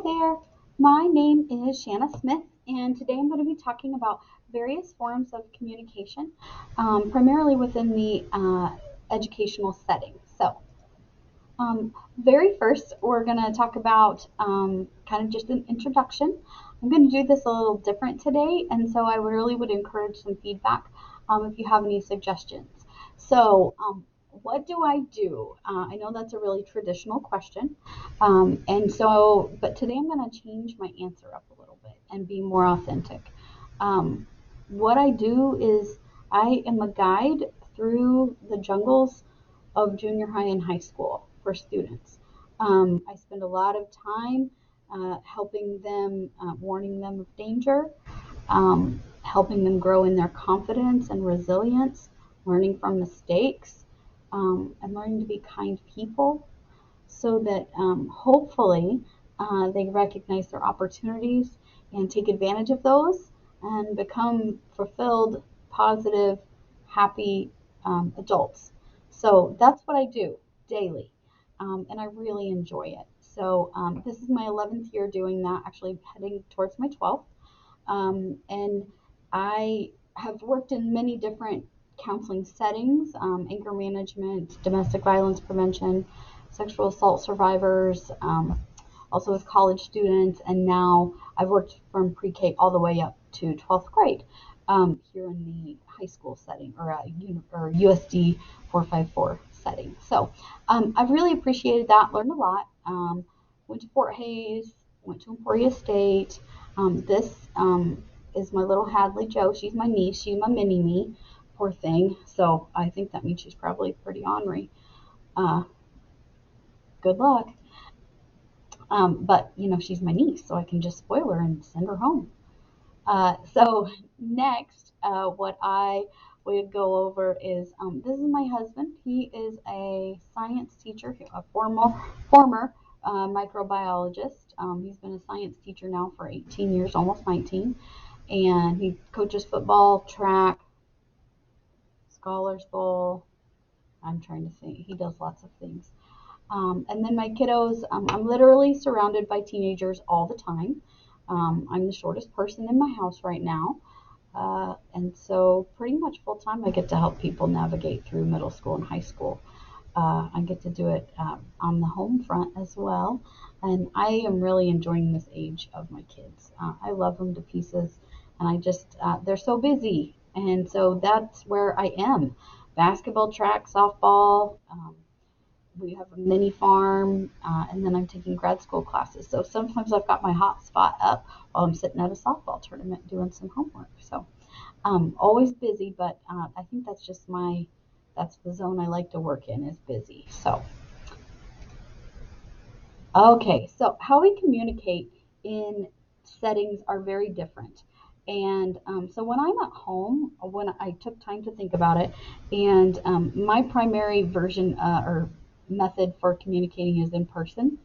there, my name is Shanna Smith, and today I'm going to be talking about various forms of communication, primarily within the educational setting. Very first, we're going to talk about kind of just an introduction. I'm going to do this a little different today, and so I really would encourage some feedback if you have any suggestions. So, what do I do? I know that's a really traditional question, but today I'm going to change my answer up a little bit and be more authentic. Um, what I do is I am a guide through the jungles of junior high and high school for students. I spend a lot of time helping them, warning them of danger, helping them grow in their confidence and resilience, learning from mistakes, and learning to be kind people so that hopefully they recognize their opportunities and take advantage of those and become fulfilled, positive, happy adults. So that's what I do daily, and I really enjoy it. So this is my 11th year doing that, actually heading towards my 12th. And I have worked in many different counseling settings, anger management, domestic violence prevention, sexual assault survivors, also with college students, and now I've worked from pre-K all the way up to 12th grade here in the high school setting or USD 454 setting. So I've really appreciated that, learned a lot. Went to Fort Hays, went to Emporia State. This is my little Hadley Joe. She's my niece. She's my mini me. Poor thing. So I think that means she's probably pretty ornery. Uh, Good luck. But she's my niece, so I can just spoil her and send her home. So next, what I would go over is this is my husband. He is a science teacher, a former microbiologist. He's been a science teacher now for 18 years, almost 19, and he coaches football, track, Scholars Bowl. I'm trying to think. He does lots of things. And then my kiddos, I'm literally surrounded by teenagers all the time. I'm the shortest person in my house right now. And so pretty much full time I get to help people navigate through middle school and high school. I get to do it on the home front as well. And I am really enjoying this age of my kids. I love them to pieces. And they're so busy. And so that's where I am. Basketball, track, softball. We have a mini farm, and then I'm taking grad school classes. So sometimes I've got my hot spot up while I'm sitting at a softball tournament doing some homework. So always busy, but I think that's the zone I like to work in is busy. So, okay, so how we communicate in settings are very different. And so when I'm at home, when I took time to think about it, and my primary version or method for communicating is in person.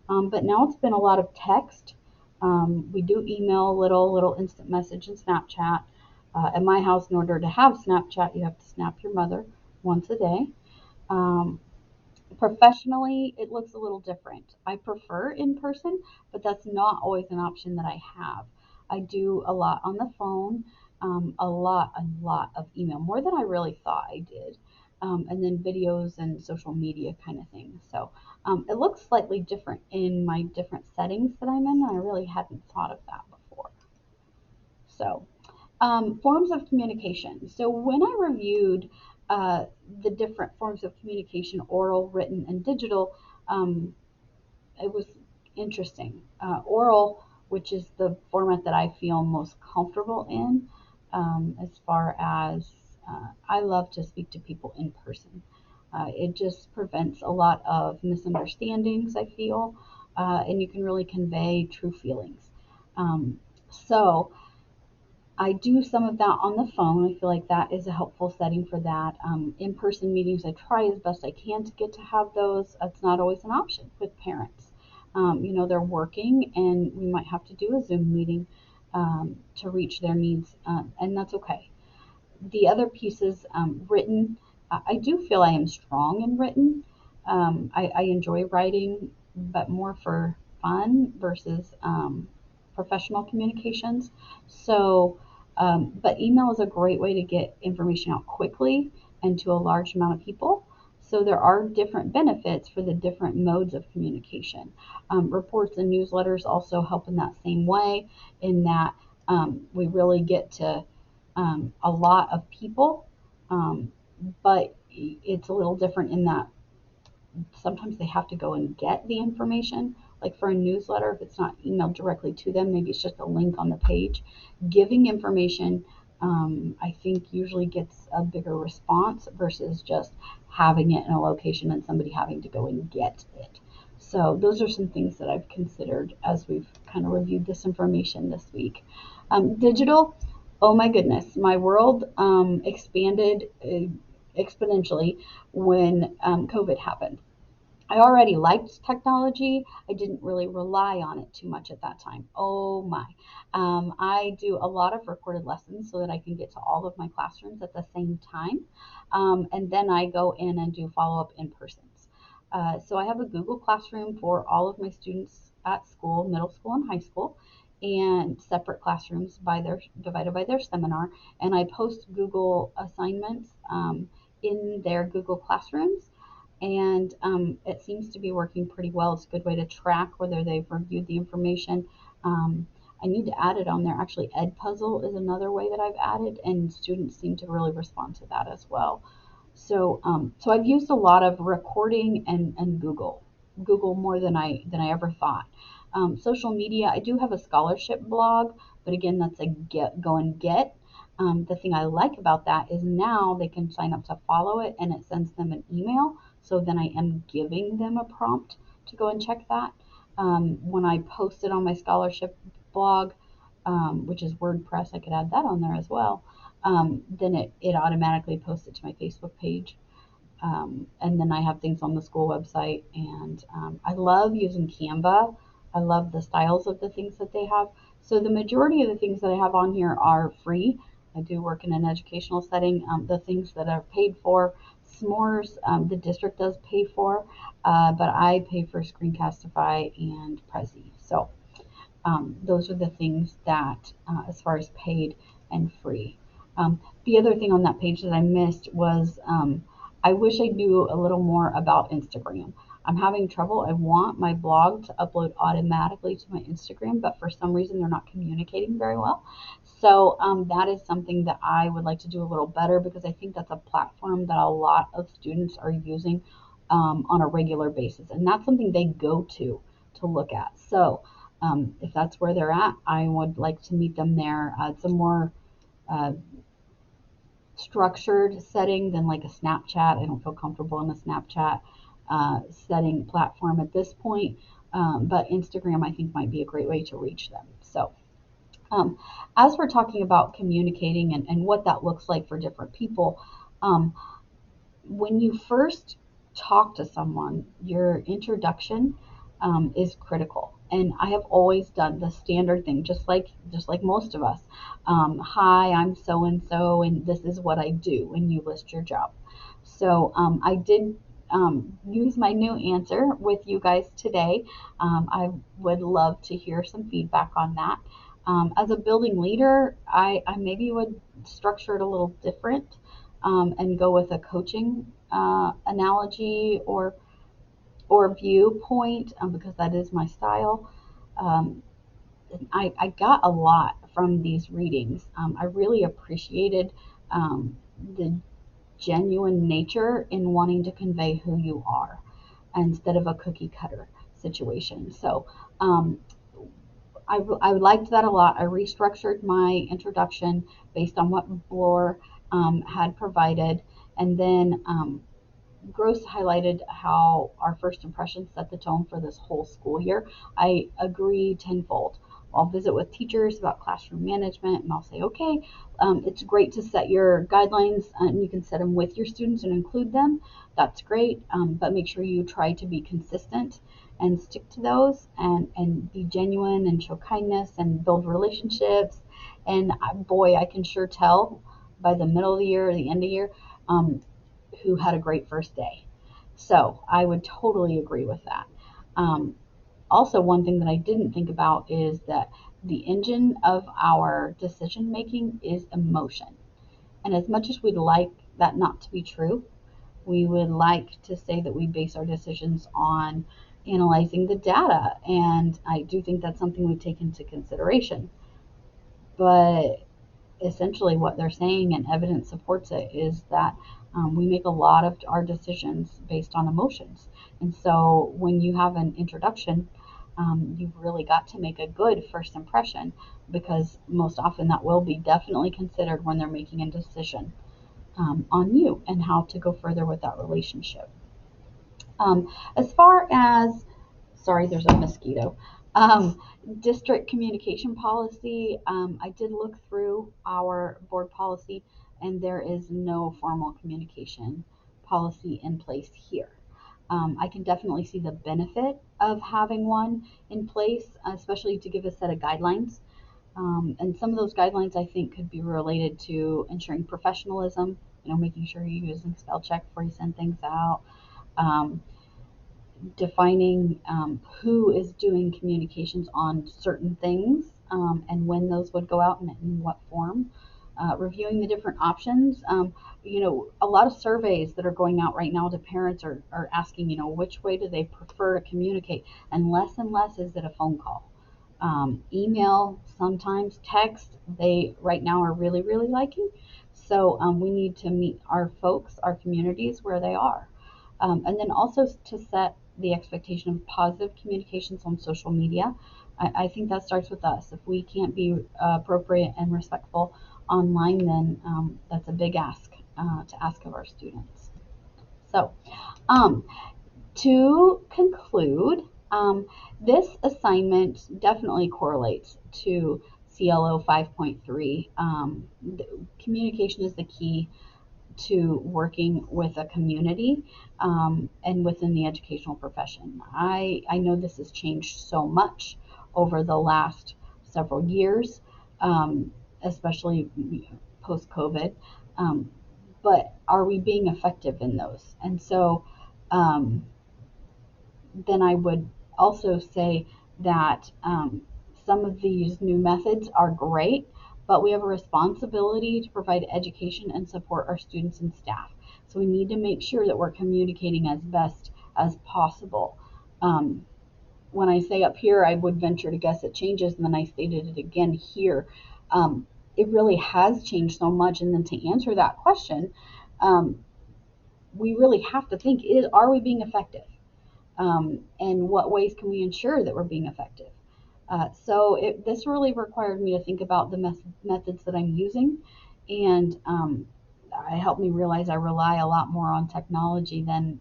But now it's been a lot of text. We do email a little instant message and Snapchat. At my house, in order to have Snapchat, you have to snap your mother once a day. Um, Professionally, it looks a little different. I prefer in person, but that's not always an option that I have. I do a lot on the phone, a lot of email, more than I really thought I did, and then videos and social media kind of thing. So it looks slightly different in my different settings that I'm in, and I really hadn't thought of that before. So forms of communication. So when I reviewed uh, the different forms of communication, oral, written, and digital, um, it was interesting. Oral, which is the format that I feel most comfortable in, as far as I love to speak to people in person. It just prevents a lot of misunderstandings, I feel, and you can really convey true feelings. So I do some of that on the phone. I feel like that is a helpful setting for that. In-person meetings, I try as best I can to get to have those. It's not always an option with parents. They're working, and we might have to do a Zoom meeting to reach their needs, and that's okay. The other pieces, written, I do feel I am strong in written. I enjoy writing, but more for fun versus professional communications. So, but email is a great way to get information out quickly and to a large amount of people. So there are different benefits for the different modes of communication. Reports and newsletters also help in that same way, in that we really get to a lot of people, um, but it's a little different in that sometimes they have to go and get the information. Like for a newsletter, if it's not emailed directly to them, maybe it's just a link on the page. Giving information, I think, usually gets a bigger response versus just having it in a location and somebody having to go and get it. So those are some things that I've considered as we've kind of reviewed this information this week. Digital, oh my goodness, my world expanded exponentially when COVID happened. I already liked technology. I didn't really rely on it too much at that time. Oh my. I do a lot of recorded lessons so that I can get to all of my classrooms at the same time. And then I go in and do follow up in persons. So I have a Google Classroom for all of my students at school, middle school and high school, and separate classrooms divided by their seminar. And I post Google assignments in their Google Classrooms, and it seems to be working pretty well. It's a good way to track whether they've reviewed the information. Um, I need to add it on there. Actually, Edpuzzle is another way that I've added, and students seem to really respond to that as well. So I've used a lot of recording and Google more than I ever thought. Social media, I do have a scholarship blog, but again, that's a go and get. The thing I like about that is now they can sign up to follow it and it sends them an email. So then I am giving them a prompt to go and check that. When I post it on my scholarship blog, which is WordPress, I could add that on there as well. Then it automatically posts it to my Facebook page. And then I have things on the school website. And I love using Canva. I love the styles of the things that they have. So the majority of the things that I have on here are free. I do work in an educational setting. The things that are paid for, S'mores, the district does pay for, but I pay for Screencastify and Prezi. So those are the things that, as far as paid and free. The other thing on that page that I missed was I wish I knew a little more about Instagram. I'm having trouble. I want my blog to upload automatically to my Instagram, but for some reason they're not communicating very well. So that is something that I would like to do a little better, because I think that's a platform that a lot of students are using on a regular basis, and that's something they go to look at. So if that's where they're at, I would like to meet them there. It's a more uh, structured setting than like a Snapchat. I don't feel comfortable in a Snapchat setting platform at this point, but Instagram I think might be a great way to reach them. So um, as we're talking about communicating and what that looks like for different people, um, when you first talk to someone, your introduction is critical. And I have always done the standard thing, just like most of us. Hi, I'm so and so, and this is what I do. And you list your job. So I did use my new answer with you guys today. I would love to hear some feedback on that. As a building leader, I maybe would structure it a little different, and go with a coaching analogy or viewpoint, because that is my style. Um, I got a lot from these readings. I really appreciated the genuine nature in wanting to convey who you are instead of a cookie cutter situation. So I liked that a lot. I restructured my introduction based on what Bloor had provided, and then Gross highlighted how our first impressions set the tone for this whole school year. I agree tenfold. I'll visit with teachers about classroom management, and I'll say, okay, it's great to set your guidelines, and you can set them with your students and include them. That's great, but make sure you try to be consistent and stick to those, and be genuine and show kindness and build relationships. And boy, I can sure tell by the middle of the year or the end of the year um, who had a great first day. So I would totally agree with that. Um, Also, one thing that I didn't think about is that the engine of our decision making is emotion. And as much as we'd like that not to be true, we would like to say that we base our decisions on analyzing the data. And I do think that's something we take into consideration. But essentially, what they're saying, and evidence supports it, is that we make a lot of our decisions based on emotions. And so when you have an introduction, you've really got to make a good first impression, because most often that will be definitely considered when they're making a decision on you and how to go further with that relationship. As far as, sorry, there's a mosquito. Um, District communication policy, I did look through our board policy, and there is no formal communication policy in place here. I can definitely see the benefit of having one in place, especially to give a set of guidelines. And some of those guidelines I think could be related to ensuring professionalism, making sure you're using spell check before you send things out. Um, Defining who is doing communications on certain things, and when those would go out and in what form. Reviewing the different options. A lot of surveys that are going out right now to parents are asking, which way do they prefer to communicate? And less is it a phone call. Email, sometimes text, they right now are really, really liking. So we need to meet our folks, our communities where they are. And then also to set the expectation of positive communications on social media. I think that starts with us. If we can't be appropriate and respectful online, then that's a big ask to ask of our students. So, um, to conclude, this assignment definitely correlates to CLO 5.3. Communication is the key to working with a community, and within the educational profession. I know this has changed so much over the last several years, especially post COVID. Um, but are we being effective in those? And so um, then I would also say that some of these new methods are great, but we have a responsibility to provide education and support our students and staff. So we need to make sure that we're communicating as best as possible. Um, when I say up here, I would venture to guess it changes, and then I stated it again here. It really has changed so much. And then to answer that question, um, we really have to think: are we being effective? And what ways can we ensure that we're being effective? This really required me to think about the methods that I'm using, and it helped me realize I rely a lot more on technology than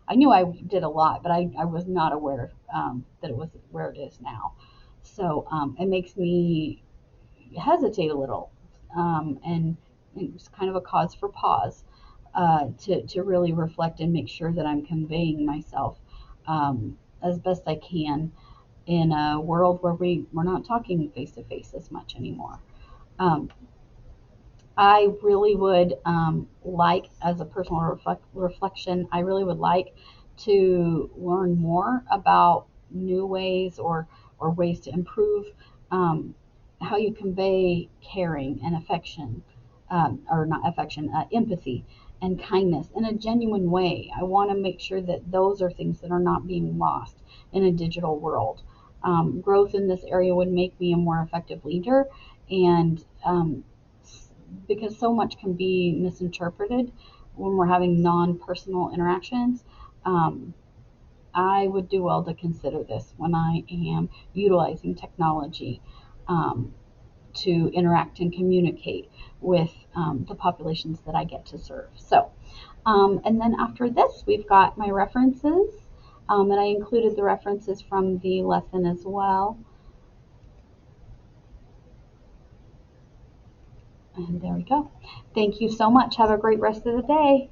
I knew I did a lot, but I was not aware that it was where it is now. So it makes me hesitate a little, and it's kind of a cause for pause, to really reflect and make sure that I'm conveying myself as best I can in a world where we're not talking face to face as much anymore. Um, I really would like, as a personal reflection, I really would like to learn more about new ways or ways to improve how you convey caring and affection, or not affection, empathy and kindness in a genuine way. I want to make sure that those are things that are not being lost in a digital world. Growth in this area would make me a more effective leader, and because so much can be misinterpreted when we're having non-personal interactions, um, I would do well to consider this when I am utilizing technology um, to interact and communicate with the populations that I get to serve. So, and then after this, we've got my references, and I included the references from the lesson as well. And there we go. Thank you so much. Have a great rest of the day.